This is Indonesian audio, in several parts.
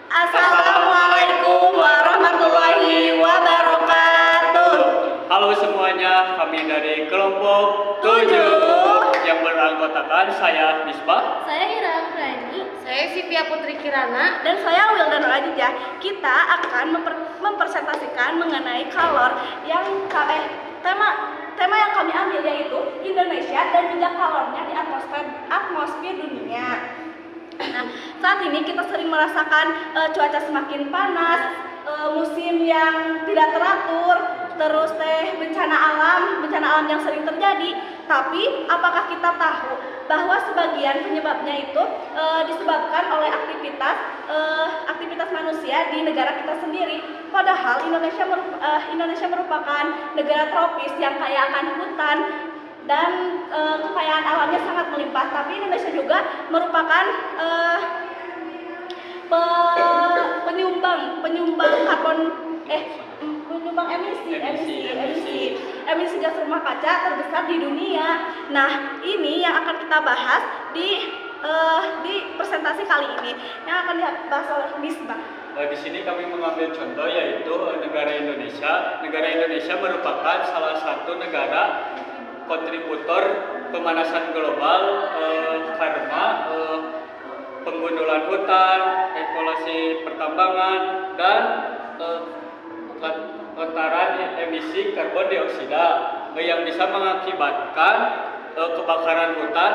Assalamualaikum warahmatullahi wabarakatuh. Halo semuanya, kami dari kelompok 7 yang beranggotakan saya Misbah, Saya Ira Rani, saya Sivia Putri Kirana, Dan saya Wildan Adijah. Kita akan mempresentasikan mengenai kalor yang tema yang kami ambil yaitu Indonesia dan jejak kalornya di atmosfer dunia. Nah, saat ini kita sering merasakan cuaca semakin panas, musim yang tidak teratur, terus bencana alam yang sering terjadi. Tapi apakah kita tahu bahwa sebagian penyebabnya itu disebabkan oleh aktivitas manusia di negara kita sendiri? Padahal Indonesia merupakan negara tropis yang kaya akan hutan dan kekayaan alamnya sangat melimpah. Tapi Indonesia juga merupakan penyumbang emisi gas rumah kaca terbesar di dunia. Nah, ini yang akan kita bahas di presentasi kali ini yang akan dibahas oleh Misbah. Di sini kami mengambil contoh yaitu negara Indonesia. Negara Indonesia merupakan salah satu negara kontributor pemanasan global karena penggundulan hutan, eksplorasi pertambangan, dan lontaran emisi karbon dioksida yang bisa mengakibatkan kebakaran hutan.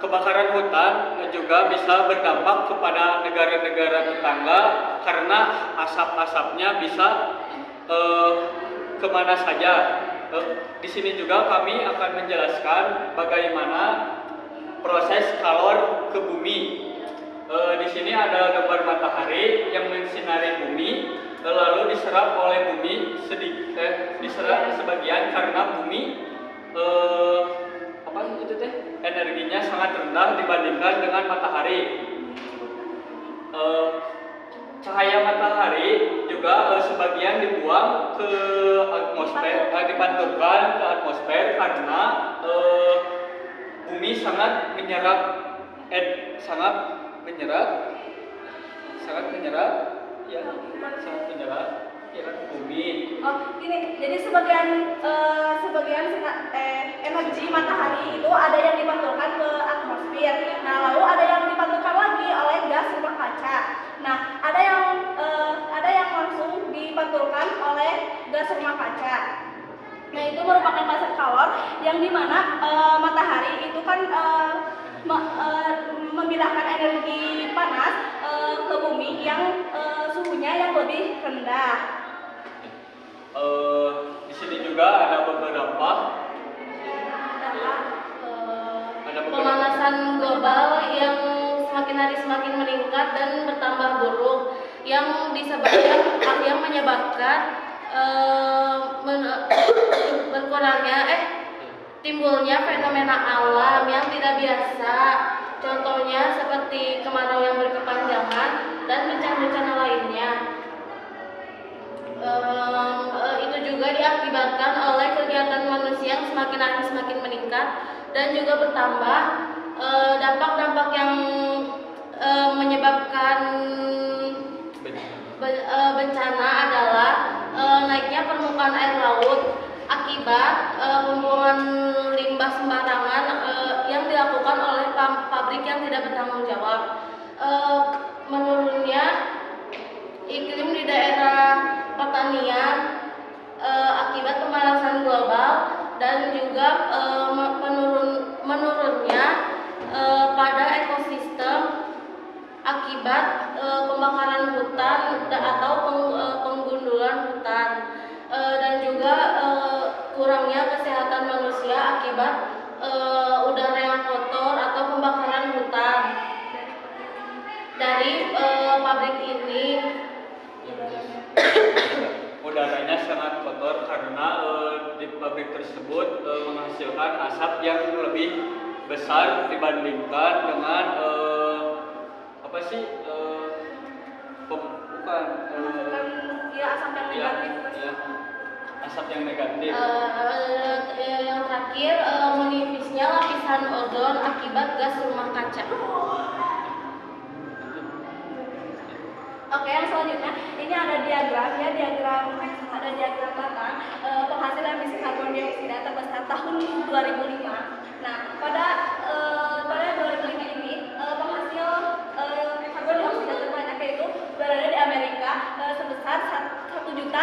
Kebakaran hutan juga bisa berdampak kepada negara-negara tetangga karena asap-asapnya bisa kemana saja. Di sini juga kami akan menjelaskan bagaimana proses kalor ke bumi. Di sini ada gambar matahari yang mensinari bumi, lalu diserap oleh bumi diserap sebagian karena bumi energinya sangat rendah dibandingkan dengan matahari. Cahaya matahari juga sebagian dibuang ke atmosfer, dipantulkan ke atmosfer karena bumi sangat menyerap bumi. Oh, gini. Jadi sebagian energi matahari itu ada yang dipantulkan ke atmosfer. Nah, lalu ada yang dipantulkan lagi oleh gas rumah kaca. Nah, ada yang langsung dipantulkan oleh gas rumah kaca. Nah, itu merupakan pasar kalor yang dimana matahari itu kan memindahkan energi panas ke bumi yang suhunya yang lebih rendah. Di sini juga ada beberapa pemanasan global yang semakin hari semakin meningkat dan bertambah buruk yang menyebabkan timbulnya fenomena alam yang tidak biasa. Contohnya seperti kemarau yang berkepanjangan dan bencana-bencana lainnya. Itu juga diakibatkan oleh kegiatan manusia yang semakin hari semakin meningkat dan juga bertambah. Dampak-dampak yang menyebabkan bencana adalah naiknya permukaan air laut akibat pembuangan limbah sembarangan yang dilakukan oleh pabrik yang tidak bertanggung jawab, menurunnya iklim di daerah pertanian akibat pemanasan global dan juga menurunnya pada ekosistem akibat pembakaran hutan atau penggundulan hutan, dan juga kurangnya kesehatan manusia akibat udara yang kotor atau pembakaran hutan. Dari pabrik ini udaranya sangat kotor karena di pabrik tersebut menghasilkan asap yang lebih besar dibandingkan dengan Asap yang negatif. Asap yang negatif. Yang terakhir, menipisnya lapisan ozon akibat gas rumah kaca. Oke, yang selanjutnya ini ada diagram ya, ada diagram batang penghasil emisi karbon dioksida terbesar tahun 2005. Nah, pada 2005 ini penghasil karbon dioksida terbanyak yaitu berada di Amerika sebesar 1.614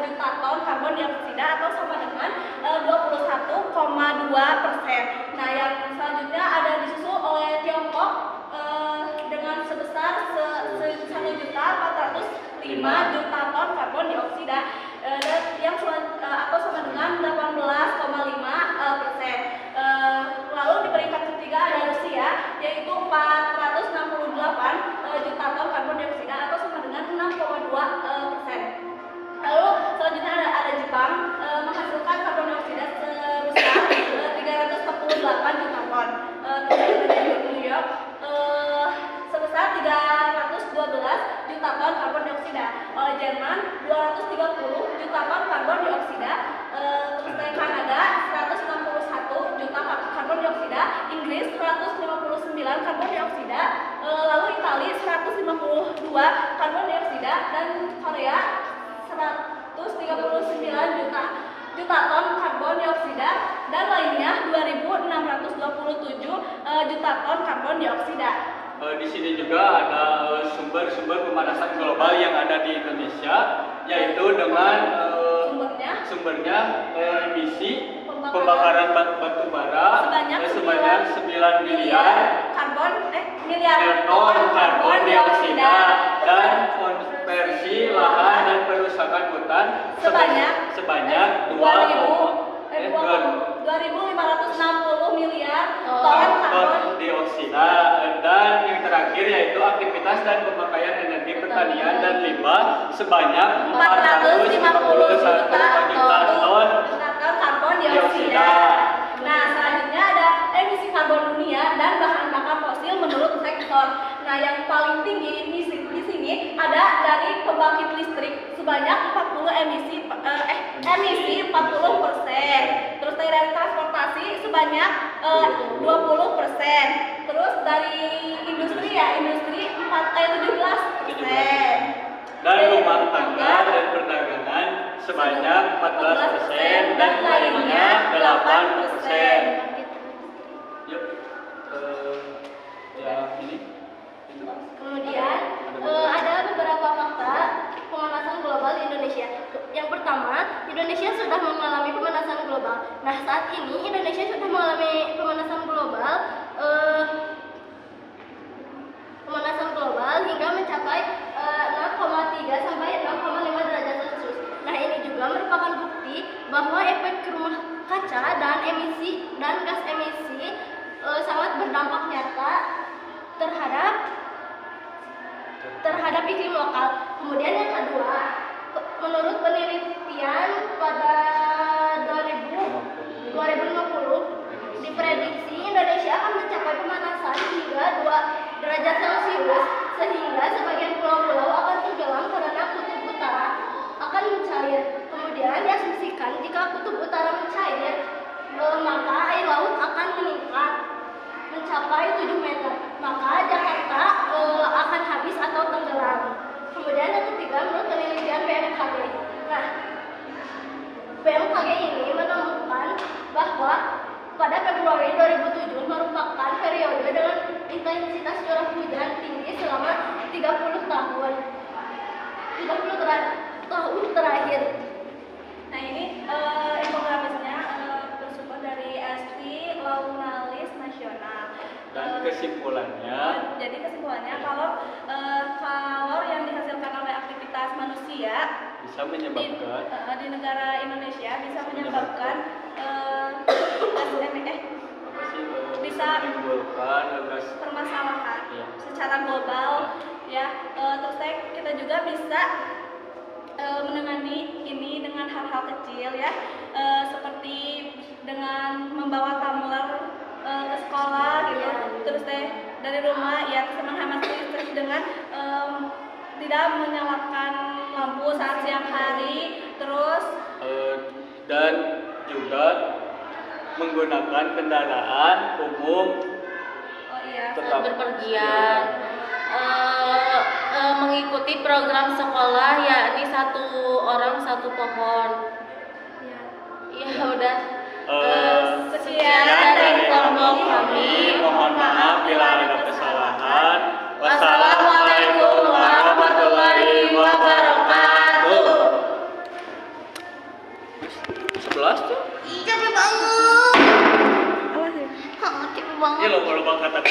juta ton karbon dioksida atau sama dengan 21,2%. Nah, yang selanjutnya ada disusul oleh Tiongkok dengan sebesar 1.405 juta ton karbon dioksida dan atau sama dengan 18,5%. Lalu di peringkat ketiga ada Rusia yaitu 468 juta ton karbon dioksida atau sama dengan 6,2%. Lalu selanjutnya ada Jepang menghasilkan karbon dioksida sebesar 348 juta ton. Terus ada New York sebesar 312 juta ton karbon dioksida. Oleh Jerman 230 juta ton karbon dioksida. Terus dari Kanada 161 juta karbon dioksida. Inggris 159 karbon dioksida. Lalu Italia 152 karbon dioksida dan Korea 139 juta ton karbon dioksida dan lainnya 2.627 juta ton karbon dioksida. Di sini juga ada sumber-sumber pemanasan global yang ada di Indonesia, yaitu dengan sumbernya emisi pembakaran batu bara sebanyak 9 miliar ton karbon dioksida dan konversi lahan dan perusakan hutan sebanyak 2.560 miliar ton karbon dioksida. Dan yang terakhir yaitu aktivitas dan pemakaian energi pertanian dan limbah sebanyak 451 juta ton karbon dioksida. Nah, selanjutnya ada emisi karbon dunia dan bahan bakar fosil menurut sektor. Nah, yang paling tinggi di sini ada dari pembangkit listrik sebanyak 40 emisi 40%. Terus dari transportasi sebanyak 20%. Terus dari industri 17%. Dan rumah tangga dan perdagangan sebanyak 14% dan lainnya 8%. Yuk, ini. Kemudian ada beberapa fakta pemanasan global di Indonesia. Yang pertama, Indonesia sudah mengalami pemanasan global. Nah, saat ini Indonesia sudah mengalami pemanasan global hingga mencapai 6,3 sampai 6,5 derajat Celcius. Nah, ini juga merupakan bukti bahwa efek rumah kaca dan gas emisi sangat berdampak nyata terhadap iklim lokal. Kemudian yang kedua, menurut penelitian pada 2050 diprediksi Indonesia akan mencapai pemanasan hingga 2 derajat Celcius sehingga sebagian pulau-pulau akan tenggelam karena kutub utara akan mencair. Kemudian diasumsikan jika kutub utara mencair, maka air laut akan meningkat mencapai 7 meter. Maka Jakarta akan habis atau tenggelam. Kemudian yang ketiga, menurut penelitian BMKG. Nah, BMKG ini menemukan bahwa pada Februari 2007 merupakan periode dengan intensitas curah hujan tinggi selama 30 tahun terakhir. Nah, ini infografisnya bersumber dari ST Launalis Nasional. Dan kesimpulannya, jadi kesimpulannya kalau kalor yang dihasilkan oleh aktivitas manusia bisa menyebabkan di negara Indonesia bisa menyebabkan bisa menimbulkan permasalahan ya, secara global ya. Terus kita juga bisa menangani ini dengan hal-hal kecil ya, seperti dengan membawa tumbler ke sekolah gitu. Terus dari rumah ya menghemat listrik dengan tidak menyalakan lampu saat siang hari. Terus dan juga menggunakan kendaraan umum tetap berpergian. mengikuti program sekolah yakni 1 orang 1 pohon. Ya udah. Sekian dari kelompok kami. Mohon maaf bila ada kesalahan. Wassalamualaikum warahmatullahi wabarakatuh. 11 tuh? Capek banget. Awas ya. Capek banget. Iya, lo kata